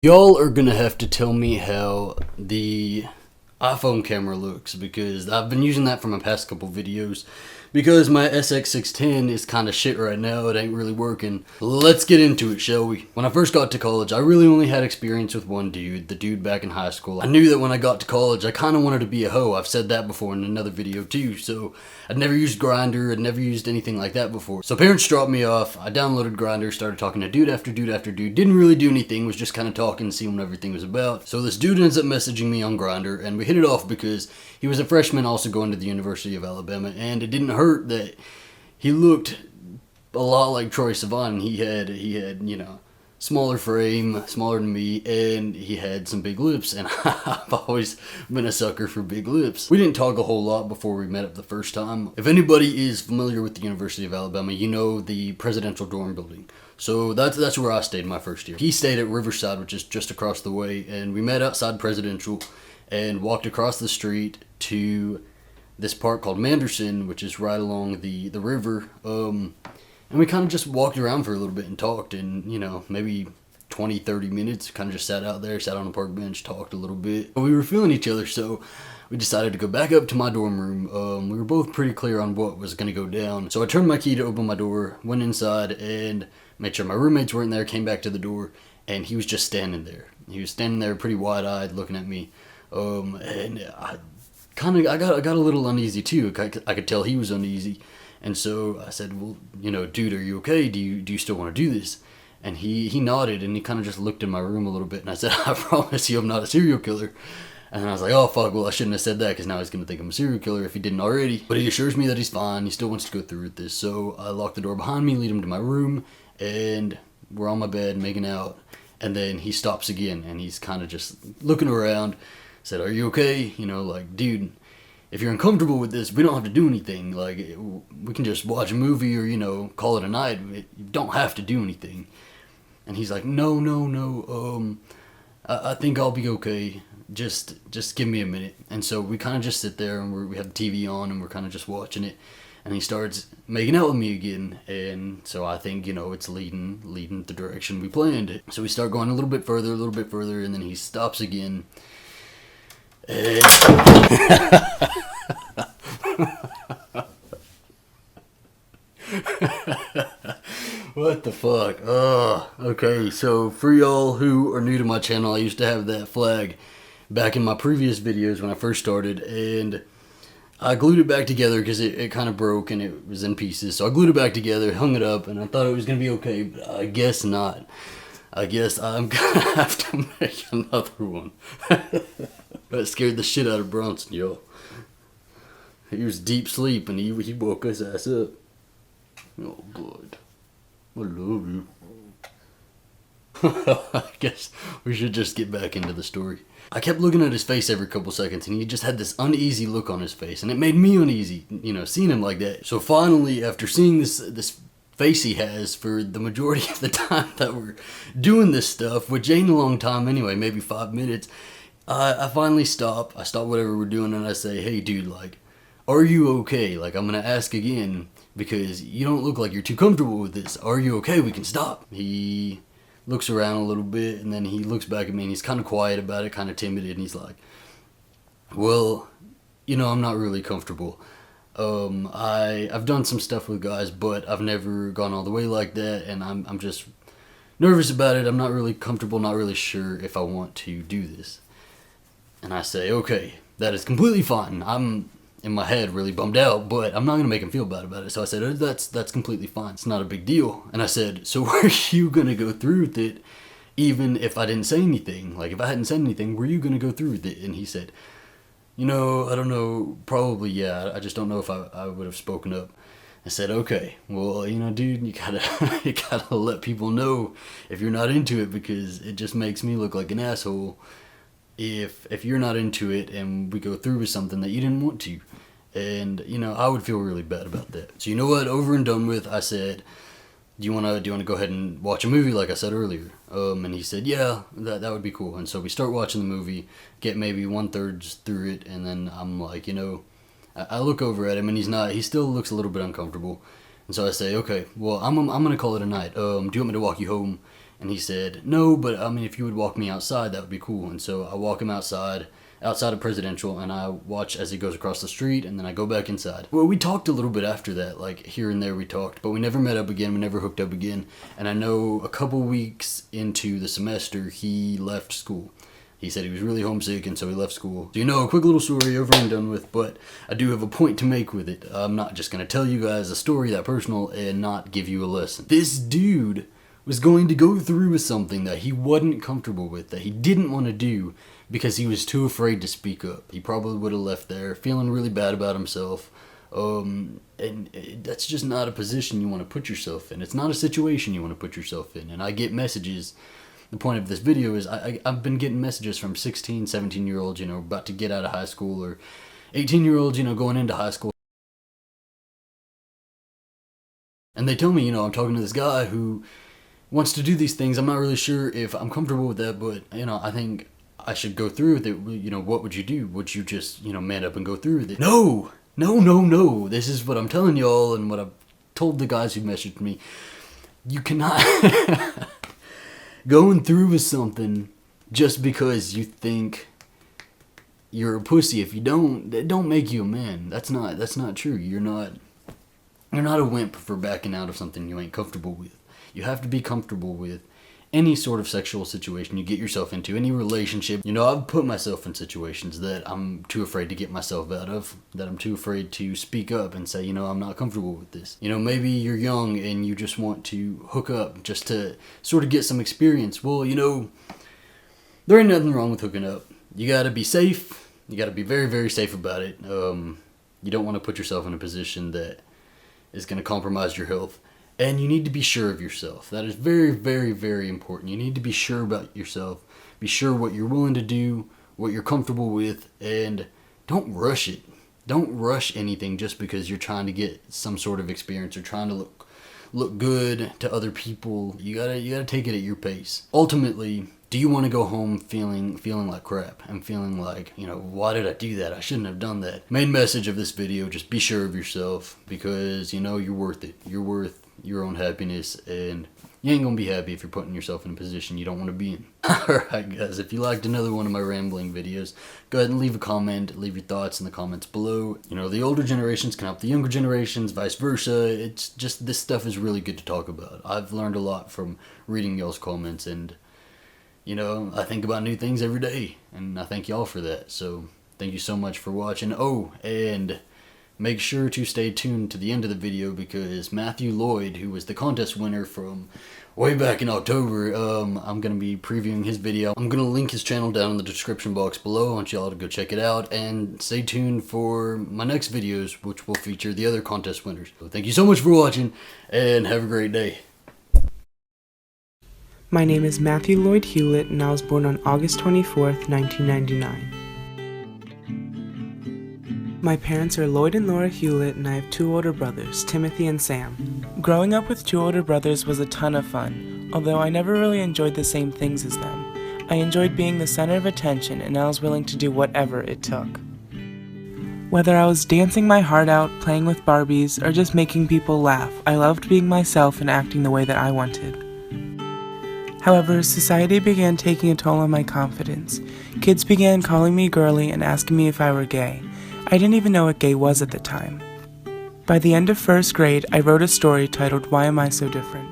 Y'all are gonna have to tell me how the iPhone camera looks, because I've been using that for my past couple videos. Because my SX610 is kind of shit right now, it ain't really working. Let's get into it, shall we? When I first got to college, I really only had experience with one dude, the dude back in high school. I knew that when I got to college, I kind of wanted to be a hoe. I've said that before in another video too, so I'd never used Grindr, I'd never used anything like that before. So parents dropped me off, I downloaded Grindr, started talking to dude after dude after dude, didn't really do anything, was just kind of talking, seeing what everything was about. So this dude ends up messaging me on Grindr, and we hit it off because he was a freshman also going to the University of Alabama, and it didn't hurt that he looked a lot like Troye Sivan. He had, you know, smaller frame, smaller than me, and he had some big lips, and I've always been a sucker for big lips. We didn't talk a whole lot before we met up the first time. If anybody is familiar with the University of Alabama, you know the presidential dorm building. So that's where I stayed my first year. He stayed at Riverside, which is just across the way, and we met outside Presidential and walked across the street to this park called Manderson, which is right along the river. And we kind of just walked around for a little bit and talked, and, you know, maybe 20, 30 minutes, kind of just sat out there, sat on a park bench, talked a little bit. We were feeling each other, so we decided to go back up to my dorm room. We were both pretty clear on what was going to go down. So I turned my key to open my door, went inside, and made sure my roommates weren't there, came back to the door, and he was just standing there. He was standing there pretty wide-eyed looking at me. And I got a little uneasy too. I could tell he was uneasy. And so I said, well, you know, dude, are you okay? Do you still want to do this? And he nodded, and he kind of just looked in my room a little bit, and I said, I promise you I'm not a serial killer. And I was like, oh, fuck, well, I shouldn't have said that, because now he's going to think I'm a serial killer if he didn't already. But he assures me that he's fine. He still wants to go through with this. So I lock the door behind me, lead him to my room, and we're on my bed making out. And then he stops again, and he's kind of just looking around. Said, are you okay? You know, like, dude, if you're uncomfortable with this, we don't have to do anything. Like, we can just watch a movie or, you know, call it a night. You don't have to do anything. And he's like, no. I think I'll be okay. Just give me a minute. And so we kind of just sit there, and we have the TV on, and we're kind of just watching it. And he starts making out with me again. And so I think, you know, it's leading the direction we planned. So we start going a little bit further, and then he stops again. What the fuck? Okay, so for y'all who are new to my channel, I used to have that flag back in my previous videos when I first started, and I glued it back together because it kind of broke and it was in pieces. So I glued it back together, hung it up, and I thought it was going to be okay, but I guess not. I guess I'm going to have to make another one. That scared the shit out of Bronson, yo. He was deep sleep, and he woke his ass up. Oh, God. I love you. I guess we should just get back into the story. I kept looking at his face every couple seconds, and he just had this uneasy look on his face, and it made me uneasy, you know, seeing him like that. So finally, after seeing this face he has for the majority of the time that we're doing this stuff, which ain't a long time anyway, maybe 5 minutes, I finally stop. I stop whatever we're doing, and I say, hey, dude, like, are you okay? Like, I'm going to ask again, because you don't look like you're too comfortable with this. Are you okay? We can stop. He looks around a little bit, and then he looks back at me, and he's kind of quiet about it, kind of timid, and he's like, well, you know, I'm not really comfortable. I've done some stuff with guys, but I've never gone all the way like that, and I'm just nervous about it. I'm not really comfortable, not really sure if I want to do this. And I say, okay, that is completely fine. I'm in my head really bummed out, but I'm not going to make him feel bad about it. So I said, that's completely fine. It's not a big deal. And I said, so were you going to go through with it even if I didn't say anything? Like, if I hadn't said anything, were you going to go through with it? And he said, you know, I don't know, probably, yeah. I just don't know if I would have spoken up. I said, okay, well, you know, dude, you gotta let people know if you're not into it, because it just makes me look like an asshole if you're not into it and we go through with something that you didn't want to. And, you know, I would feel really bad about that. So you know what, over and done with, I said, do you wanna go ahead and watch a movie like I said earlier? And he said, yeah, that would be cool. And so we start watching the movie, get maybe 1/3 through it, and then I'm like, you know, I look over at him, and he still looks a little bit uncomfortable. And so I say, okay, well, I'm gonna call it a night. Do you want me to walk you home? And he said, no, but I mean, if you would walk me outside, that would be cool. And so I walk him outside of Presidential, and I watch as he goes across the street, and then I go back inside. Well, we talked a little bit after that, like here and there we talked, but we never met up again, we never hooked up again. And I know a couple weeks into the semester, he left school. He said he was really homesick, and so he left school. So, a quick little story, over and done with, but I do have a point to make with it. I'm not just going to tell you guys a story that personal and not give you a lesson. This dude was going to go through with something that he wasn't comfortable with, that he didn't want to do because he was too afraid to speak up. He probably would have left there feeling really bad about himself. And that's just not a position you want to put yourself in. It's not a situation you want to put yourself in. And I get messages. The point of this video is I've been getting messages from 16, 17-year-olds, about to get out of high school, or 18-year-olds, going into high school. And they tell me, I'm talking to this guy who wants to do these things. I'm not really sure if I'm comfortable with that, but, I think I should go through with it. What would you do? Would you just, man up and go through with it? No. This is what I'm telling y'all and what I've told the guys who messaged me. You cannot going through with something just because you think you're a pussy. If you don't, it don't make you a man. That's not true. You're not a wimp for backing out of something you ain't comfortable with. You have to be comfortable with any sort of sexual situation you get yourself into, any relationship. I've put myself in situations that I'm too afraid to get myself out of, that I'm too afraid to speak up and say, I'm not comfortable with this. Maybe you're young and you just want to hook up just to sort of get some experience. Well, there ain't nothing wrong with hooking up. You gotta be safe. You gotta be very, very safe about it. You don't want to put yourself in a position that is going to compromise your health. And you need to be sure of yourself. That is very, very, very important. You need to be sure about yourself. Be sure what you're willing to do, what you're comfortable with, and don't rush it. Don't rush anything just because you're trying to get some sort of experience or trying to look good to other people. You gotta take it at your pace. Ultimately, do you want to go home feeling like crap and feeling like, why did I do that? I shouldn't have done that. Main message of this video, just be sure of yourself, because you're worth it. You're worth your own happiness, and you ain't gonna be happy if you're putting yourself in a position you don't want to be in. Alright guys, if you liked another one of my rambling videos, go ahead and leave a comment, leave your thoughts in the comments below. The older generations can help the younger generations, vice versa. It's just, this stuff is really good to talk about. I've learned a lot from reading y'all's comments, and I think about new things every day, and I thank y'all for that. So thank you so much for watching. Oh, and make sure to stay tuned to the end of the video, because Matthew Lloyd, who was the contest winner from way back in October, I'm going to be previewing his video. I'm going to link his channel down in the description box below. I want y'all to go check it out, and stay tuned for my next videos, which will feature the other contest winners. So thank you so much for watching, and have a great day. My name is Matthew Lloyd Hewlett, and I was born on August 24th, 1999. My parents are Lloyd and Laura Hewlett, and I have two older brothers, Timothy and Sam. Growing up with two older brothers was a ton of fun, although I never really enjoyed the same things as them. I enjoyed being the center of attention, and I was willing to do whatever it took. Whether I was dancing my heart out, playing with Barbies, or just making people laugh, I loved being myself and acting the way that I wanted. However, society began taking a toll on my confidence. Kids began calling me girly and asking me if I were gay. I didn't even know what gay was at the time. By the end of first grade, I wrote a story titled "Why Am I So Different?"